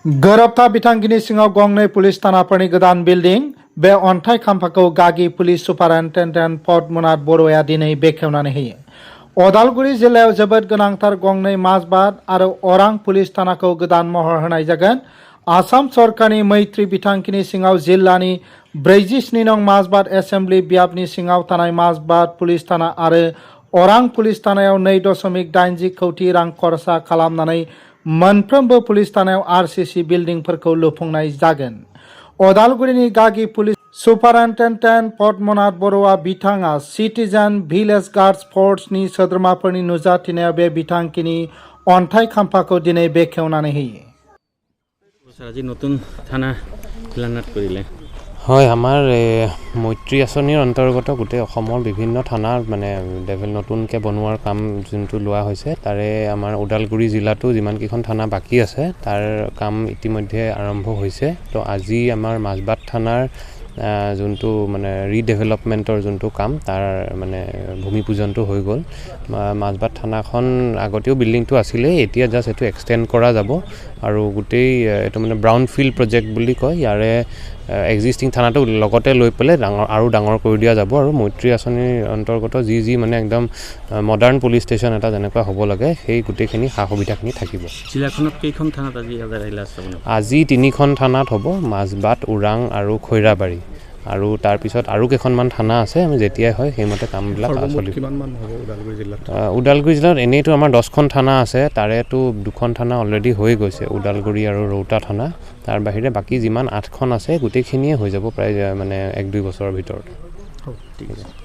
गोरोबथा बिथांखिनि सिङाव गंनै पुलिस थानाफोरनि गोदान बिल्डिं बे अन्थाइ खाम्फाखौ गागि पुलिस सुपारिनटेन्डेन्ट पद्मनाथ बर'आ दिनै बेखेवनानै होयो। अदालगुरि जिल्लायाव जोबोद गोनांथार गंनै माजबात आरो अरां पुलिस थानाखौ गोदान महर होनाय जागोन। आसाम सरकारनि मैत्री बिथांखिनि सिङाव जिल्लानि 47 नं माजबात एसेम्बलि बियाबनि सिङाव थानाय माजबात पुलिस थाना आरो अरां पुलिस थानायाव 2.80 कौटि रां खरसा खालामनानै मोनफ्रोमबो पुलिस थानायाव आरसीसी बिल्डिंफोरखौ लुफुंनाय जागोन। अदालगुरिनि गागि पुलिस सुपारिनटेन्डेन्ट पद्मनाथ बर'आ बिथाङा सिटिजेन भिलेज गार्ड्स फर्सनि सोद्रोमाफोरनि नुजाथिनायाव बे बिथांखिनि अन्थाइ खाम्फाखौ दिनै बेखेवनानै होयो। আজি নতুন থানা শিলান্যাস কৰিলে। হয়, আমাৰ মৈত্ৰী আঁচনিৰ অন্তৰ্গত গোটেই অসমৰ বিভিন্ন থানাৰ মানে নতুনকৈ বনোৱাৰ কাম যোনটো লোৱা হৈছে, তাৰে আমাৰ ওদালগুৰি জিলাতো যিমানকেইখন থানা বাকী আছে তাৰ কাম ইতিমধ্যে আৰম্ভ হৈছে। তো আজি আমাৰ মাজবাট থানাৰ যোনটো মানে ৰিডেভেলপমেণ্টৰ যোনটো কাম তাৰ মানে ভূমি পূজনটো হৈ গ'ল। মাজবাট থানাখন আগতেও বিল্ডিংটো আছিলেই, এতিয়া জাষ্ট এইটো এক্সটেণ্ড কৰা যাব আৰু গোটেই এইটো মানে ব্ৰাউন ফিল্ড প্ৰজেক্ট বুলি কয়। ইয়াৰে এক্সিষ্টিং থানাটো লগতে লৈ পেলাই ডাঙৰ কৰি দিয়া যাব আৰু মৈত্ৰী আঁচনিৰ অন্তৰ্গত যি মানে একদম মডাৰ্ণ পুলিচ ষ্টেচন এটা যেনেকুৱা হ'ব লাগে সেই গোটেইখিনি সা সুবিধাখিনি থাকিব। জিলাখনত কেইখন থানাত আজি 3খন থানাত হ'ব, মাজবাট, ওৰাং আৰু খৈৰাবাৰী, আৰু তাৰপিছত আৰু কেইখনমান থানা আছে। আমি যেতিয়াই হয় সেইমতে কামবিলাক চলিব। ওদালগুৰি জিলাত এনেইতো আমাৰ 10খন থানা আছে, তাৰেতো 2খন থানা অলৰেডি হৈ গৈছে, ওদালগুৰি আৰু ৰৌতা থানা। তাৰ বাহিৰে বাকী যিমান 8খন আছে গোটেইখিনিয়ে হৈ যাব প্ৰায় মানে 1-2 বছৰৰ ভিতৰত। ঠিক আছে।